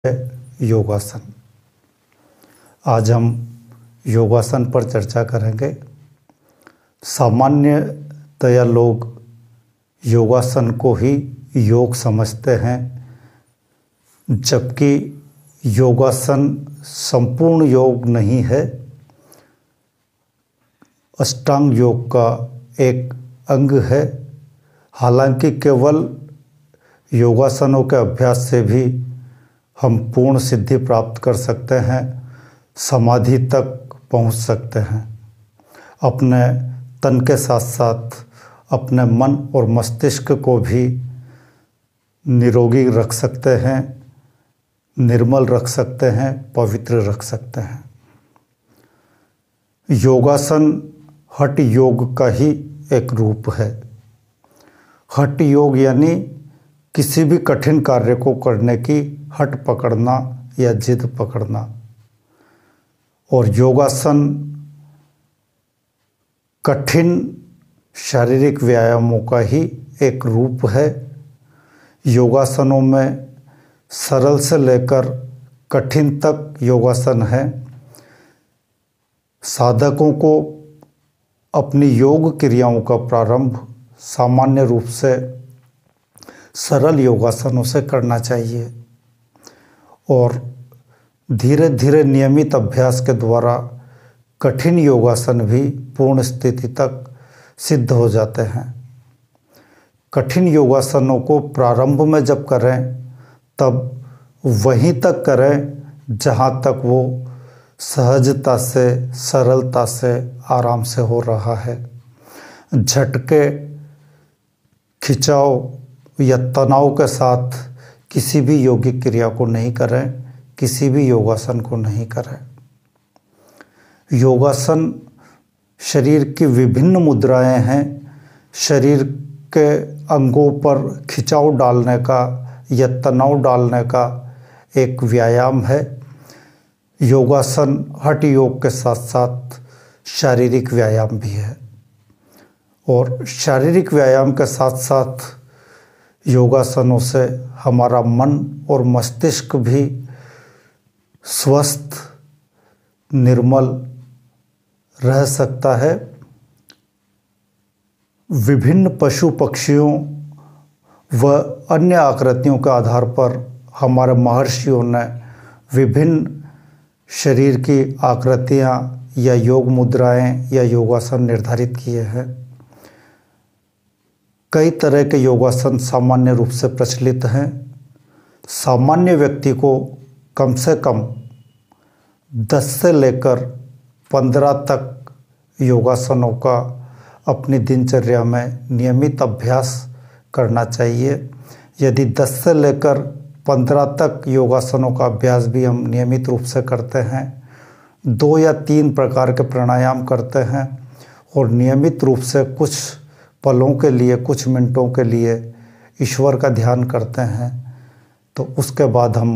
योगासन। आज हम योगासन पर चर्चा करेंगे। सामान्यतया लोग योगासन को ही योग समझते हैं, जबकि योगासन संपूर्ण योग नहीं है, अष्टांग योग का एक अंग है। हालांकि केवल योगासनों के अभ्यास से भी हम पूर्ण सिद्धि प्राप्त कर सकते हैं, समाधि तक पहुंच सकते हैं। अपने तन के साथ साथ अपने मन और मस्तिष्क को भी निरोगी रख सकते हैं, निर्मल रख सकते हैं, पवित्र रख सकते हैं। योगासन हठ योग का ही एक रूप है। हठ योग यानी किसी भी कठिन कार्य को करने की हठ पकड़ना या जिद पकड़ना। और योगासन कठिन शारीरिक व्यायामों का ही एक रूप है। योगासनों में सरल से लेकर कठिन तक योगासन है। साधकों को अपनी योग क्रियाओं का प्रारंभ सामान्य रूप से सरल योगासनों से करना चाहिए और धीरे धीरे नियमित अभ्यास के द्वारा कठिन योगासन भी पूर्ण स्थिति तक सिद्ध हो जाते हैं। कठिन योगासनों को प्रारंभ में जब करें तब वहीं तक करें जहां तक वो सहजता से, सरलता से, आराम से हो रहा है। झटके, खिंचाव या तनाव के साथ किसी भी योगिक क्रिया को नहीं करें, किसी भी योगासन को नहीं करें। योगासन शरीर की विभिन्न मुद्राएं हैं। शरीर के अंगों पर खिंचाव डालने का या तनाव डालने का एक व्यायाम है। योगासन हठ योग के साथ साथ शारीरिक व्यायाम भी है। और शारीरिक व्यायाम के साथ साथ योगासनों से हमारा मन और मस्तिष्क भी स्वस्थ, निर्मल रह सकता है। विभिन्न पशु पक्षियों व अन्य आकृतियों के आधार पर हमारे महर्षियों ने विभिन्न शरीर की आकृतियाँ या योग मुद्राएं या योगासन निर्धारित किए हैं। कई तरह के योगासन सामान्य रूप से प्रचलित हैं। सामान्य व्यक्ति को कम से कम 10 से लेकर 15 तक योगासनों का अपनी दिनचर्या में नियमित अभ्यास करना चाहिए। यदि 10 से लेकर 15 तक योगासनों का अभ्यास भी हम नियमित रूप से करते हैं, 2 या 3 प्रकार के प्राणायाम करते हैं और नियमित रूप से कुछ पलों के लिए, कुछ मिनटों के लिए ईश्वर का ध्यान करते हैं, तो उसके बाद हम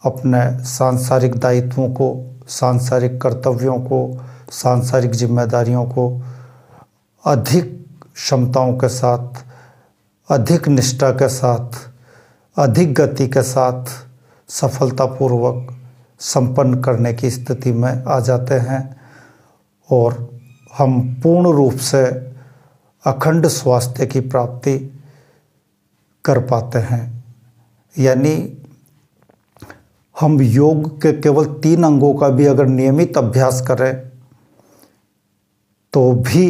अपने सांसारिक दायित्वों को, सांसारिक कर्तव्यों को, सांसारिक जिम्मेदारियों को अधिक क्षमताओं के साथ, अधिक निष्ठा के साथ, अधिक गति के साथ सफलतापूर्वक संपन्न करने की स्थिति में आ जाते हैं और हम पूर्ण रूप से अखंड स्वास्थ्य की प्राप्ति कर पाते हैं। यानी हम योग के केवल 3 अंगों का भी अगर नियमित अभ्यास करें तो भी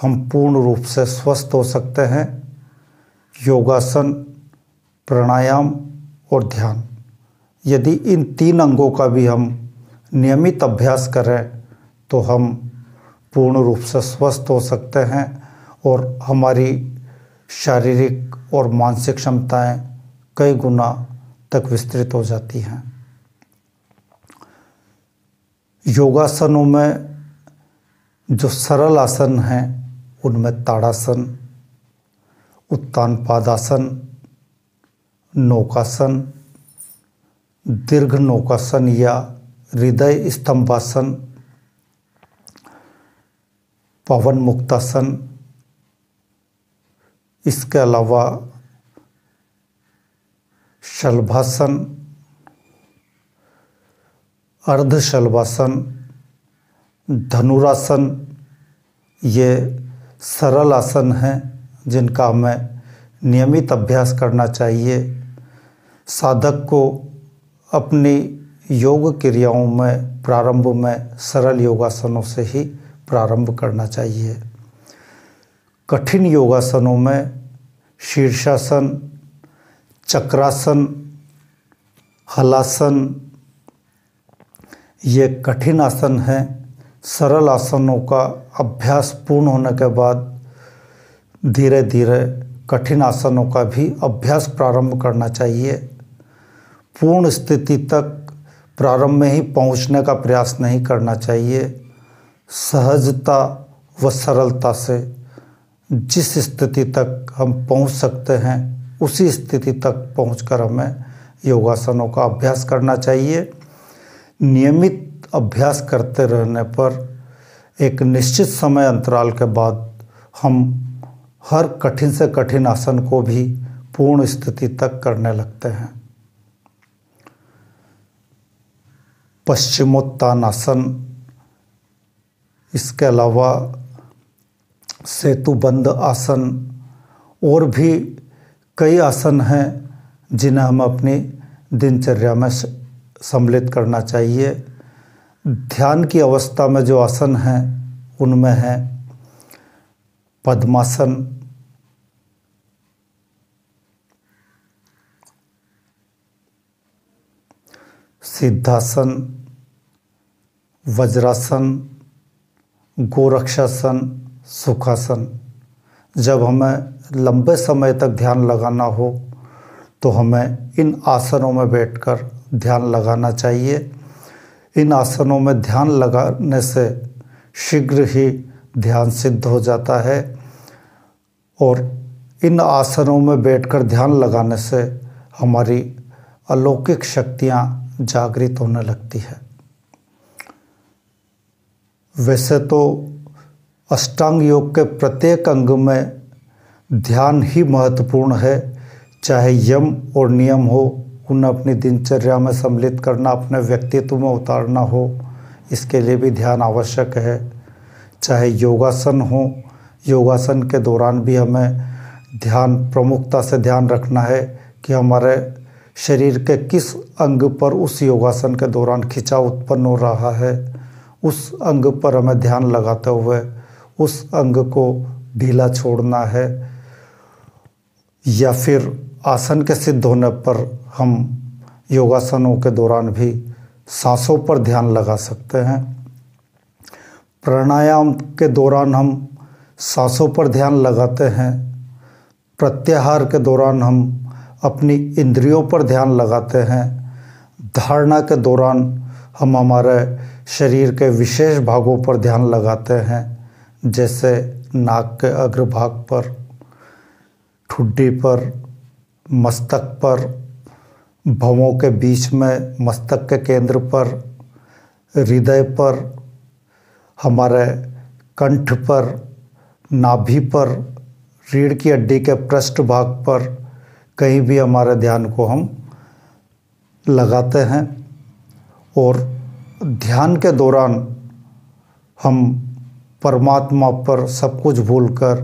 हम पूर्ण रूप से स्वस्थ हो सकते हैं। योगासन, प्राणायाम और ध्यान, यदि इन 3 अंगों का भी हम नियमित अभ्यास करें तो हम पूर्ण रूप से स्वस्थ हो सकते हैं और हमारी शारीरिक और मानसिक क्षमताएं कई गुना तक विस्तृत हो जाती हैं। योगासनों में जो सरल आसन हैं उनमें ताड़ासन, उत्तान पादासन, नौकासन, दीर्घ नौकासन या हृदय स्तंभासन, पवन मुक्तासन, इसके अलावा शलभासन, अर्ध शलभासन, धनुरासन, ये सरल आसन हैं जिनका हमें नियमित अभ्यास करना चाहिए। साधक को अपनी योग क्रियाओं में प्रारंभ में सरल योगासनों से ही प्रारंभ करना चाहिए। कठिन योगासनों में शीर्षासन, चक्रासन, हलासन, ये कठिन आसन हैं। सरल आसनों का अभ्यास पूर्ण होने के बाद धीरे धीरे कठिन आसनों का भी अभ्यास प्रारंभ करना चाहिए। पूर्ण स्थिति तक प्रारंभ में ही पहुंचने का प्रयास नहीं करना चाहिए। सहजता व सरलता से जिस स्थिति तक हम पहुंच सकते हैं उसी स्थिति तक पहुंचकर हमें योगासनों का अभ्यास करना चाहिए। नियमित अभ्यास करते रहने पर एक निश्चित समय अंतराल के बाद हम हर कठिन से कठिन आसन को भी पूर्ण स्थिति तक करने लगते हैं। पश्चिमोत्तानासन, इसके अलावा सेतुबंध आसन और भी कई आसन हैं जिन्हें हम अपनी दिनचर्या में सम्मिलित करना चाहिए। ध्यान की अवस्था में जो आसन हैं उनमें है पद्मासन, सिद्धासन, वज्रासन, गोरक्षासन, सुखासन। जब हमें लंबे समय तक ध्यान लगाना हो तो हमें इन आसनों में बैठकर ध्यान लगाना चाहिए। इन आसनों में ध्यान लगाने से शीघ्र ही ध्यान सिद्ध हो जाता है और इन आसनों में बैठकर ध्यान लगाने से हमारी अलौकिक शक्तियाँ जागृत होने लगती है। वैसे तो अष्टांग योग के प्रत्येक अंग में ध्यान ही महत्वपूर्ण है। चाहे यम और नियम हो, उन्हें अपनी दिनचर्या में सम्मिलित करना, अपने व्यक्तित्व में उतारना हो, इसके लिए भी ध्यान आवश्यक है। चाहे योगासन हो, योगासन के दौरान भी हमें ध्यान प्रमुखता से ध्यान रखना है कि हमारे शरीर के किस अंग पर उस योगासन के दौरान खिंचाव उत्पन्न हो रहा है, उस अंग पर हमें ध्यान लगाते हुए उस अंग को ढीला छोड़ना है। या फिर आसन के सिद्ध होने पर हम योगासनों के दौरान भी सांसों पर ध्यान लगा सकते हैं। प्राणायाम के दौरान हम सांसों पर ध्यान लगाते हैं। प्रत्याहार के दौरान हम अपनी इंद्रियों पर ध्यान लगाते हैं। धारणा के दौरान हम हमारे शरीर के विशेष भागों पर ध्यान लगाते हैं, जैसे नाक के अग्रभाग पर, ठुड्डी पर, मस्तक पर, भवों के बीच में, मस्तक के केंद्र पर, हृदय पर, हमारे कंठ पर, नाभि पर, रीढ़ की हड्डी के पृष्ठ भाग पर, कहीं भी हमारे ध्यान को हम लगाते हैं। और ध्यान के दौरान हम परमात्मा पर सब कुछ भूलकर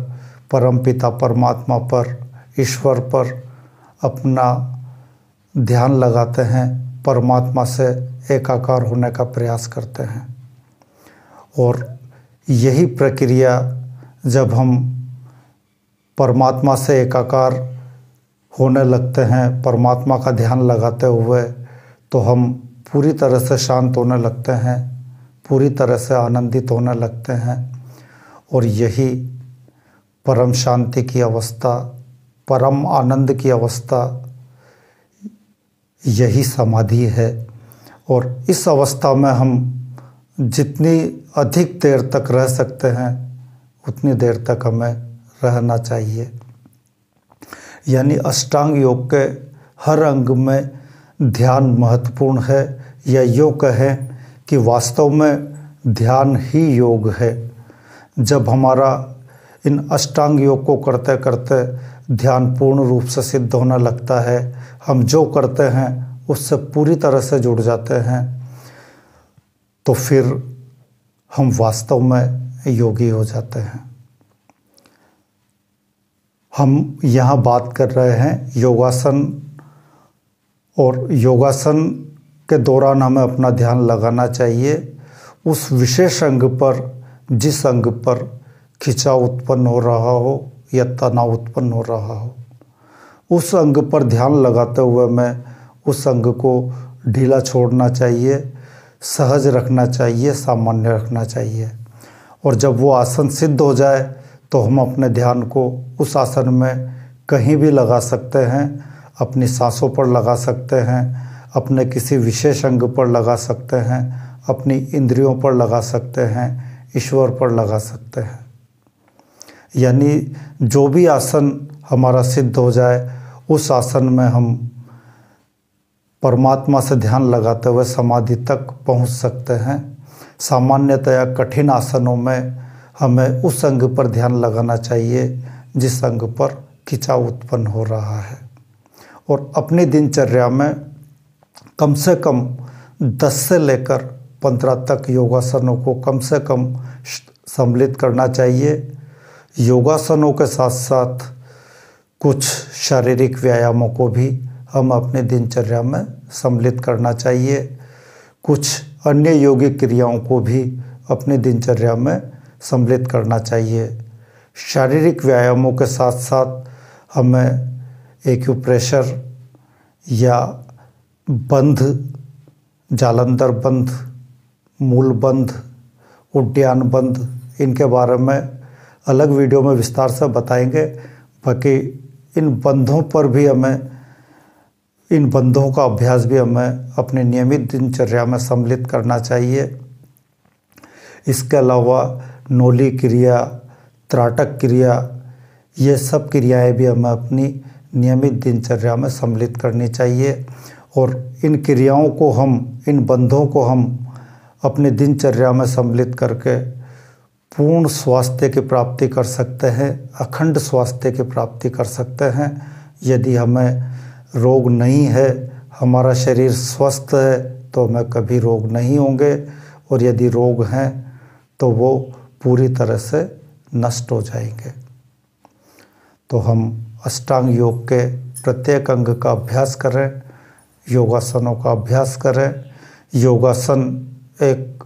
परमपिता परमात्मा पर, ईश्वर पर अपना ध्यान लगाते हैं, परमात्मा से एकाकार होने का प्रयास करते हैं। और यही प्रक्रिया जब हम परमात्मा से एकाकार होने लगते हैं, परमात्मा का ध्यान लगाते हुए, तो हम पूरी तरह से शांत होने लगते हैं, पूरी तरह से आनंदित होने लगते हैं। और यही परम शांति की अवस्था, परम आनंद की अवस्था, यही समाधि है। और इस अवस्था में हम जितनी अधिक देर तक रह सकते हैं उतनी देर तक हमें रहना चाहिए। यानी अष्टांग योग के हर अंग में ध्यान महत्वपूर्ण है, या योग कहें कि वास्तव में ध्यान ही योग है। जब हमारा इन अष्टांग योग को करते करते ध्यान पूर्ण रूप से सिद्ध होने लगता है, हम जो करते हैं उससे पूरी तरह से जुड़ जाते हैं, तो फिर हम वास्तव में योगी हो जाते हैं। हम यहाँ बात कर रहे हैं योगासन, और योगासन के दौरान हमें अपना ध्यान लगाना चाहिए उस विशेष अंग पर, जिस अंग पर खिंचाव उत्पन्न हो रहा हो या तनाव उत्पन्न हो रहा हो। उस अंग पर ध्यान लगाते हुए मैं उस अंग को ढीला छोड़ना चाहिए, सहज रखना चाहिए, सामान्य रखना चाहिए। और जब वो आसन सिद्ध हो जाए तो हम अपने ध्यान को उस आसन में कहीं भी लगा सकते हैं, अपनी सांसों पर लगा सकते हैं, अपने किसी विशेष अंग पर लगा सकते हैं, अपनी इंद्रियों पर लगा सकते हैं, ईश्वर पर लगा सकते हैं। यानी जो भी आसन हमारा सिद्ध हो जाए उस आसन में हम परमात्मा से ध्यान लगाते हुए समाधि तक पहुंच सकते हैं। सामान्यतया कठिन आसनों में हमें उस अंग पर ध्यान लगाना चाहिए जिस अंग पर खिंचाव उत्पन्न हो रहा है। और अपनी दिनचर्या में कम से कम 10 से लेकर 15 तक योगासनों को कम से कम सम्मिलित करना चाहिए। योगासनों के साथ साथ कुछ शारीरिक व्यायामों को भी हम अपनी दिनचर्या में सम्मिलित करना चाहिए। कुछ अन्य योगिक क्रियाओं को भी अपनी दिनचर्या में सम्मिलित करना चाहिए। शारीरिक व्यायामों के साथ साथ हमें एक्यूप्रेशर या बंध, जालंधर बंध, मूल बंध, उद्यान बंध, इनके बारे में अलग वीडियो में विस्तार से बताएंगे। बाकी इन बंधों पर भी हमें, इन बंधों का अभ्यास भी हमें अपने नियमित दिनचर्या में सम्मिलित करना चाहिए। इसके अलावा नोली क्रिया, त्राटक क्रिया, ये सब क्रियाएं भी हमें अपनी नियमित दिनचर्या में सम्मिलित करनी चाहिए। और इन क्रियाओं को हम, इन बंधों को हम अपनी दिनचर्या में सम्मिलित करके पूर्ण स्वास्थ्य की प्राप्ति कर सकते हैं, अखंड स्वास्थ्य की प्राप्ति कर सकते हैं। यदि हमें रोग नहीं है, हमारा शरीर स्वस्थ है, तो हमें कभी रोग नहीं होंगे, और यदि रोग हैं तो वो पूरी तरह से नष्ट हो जाएंगे। तो हम अष्टांग योग के प्रत्येक अंग का अभ्यास करें, योगासनों का अभ्यास करें। योगासन एक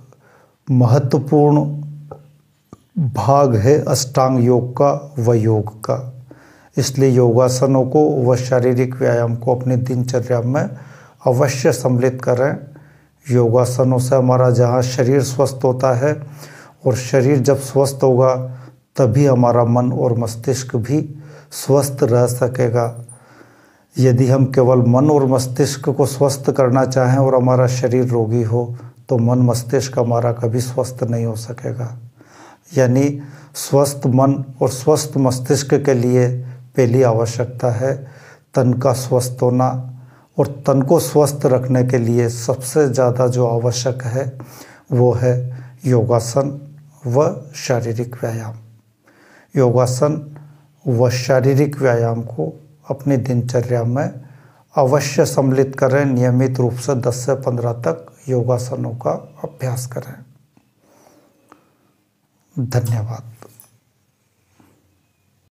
महत्वपूर्ण भाग है अष्टांग योग का व योग का। इसलिए योगासनों को व शारीरिक व्यायाम को अपनी दिनचर्या में अवश्य सम्मिलित करें। योगासनों से हमारा जहाँ शरीर स्वस्थ होता है, और शरीर जब स्वस्थ होगा तभी हमारा मन और मस्तिष्क भी स्वस्थ रह सकेगा। यदि हम केवल मन और मस्तिष्क को स्वस्थ करना चाहें और हमारा शरीर रोगी हो, तो मन मस्तिष्क हमारा कभी स्वस्थ नहीं हो सकेगा। यानी स्वस्थ मन और स्वस्थ मस्तिष्क के लिए पहली आवश्यकता है तन का स्वस्थ होना, और तन को स्वस्थ रखने के लिए सबसे ज़्यादा जो आवश्यक है वो है योगासन व शारीरिक व्यायाम। योगासन व शारीरिक व्यायाम को अपनी दिनचर्या में अवश्य सम्मिलित करें। नियमित रूप से 10 से 15 तक योगासनों का अभ्यास करें। धन्यवाद।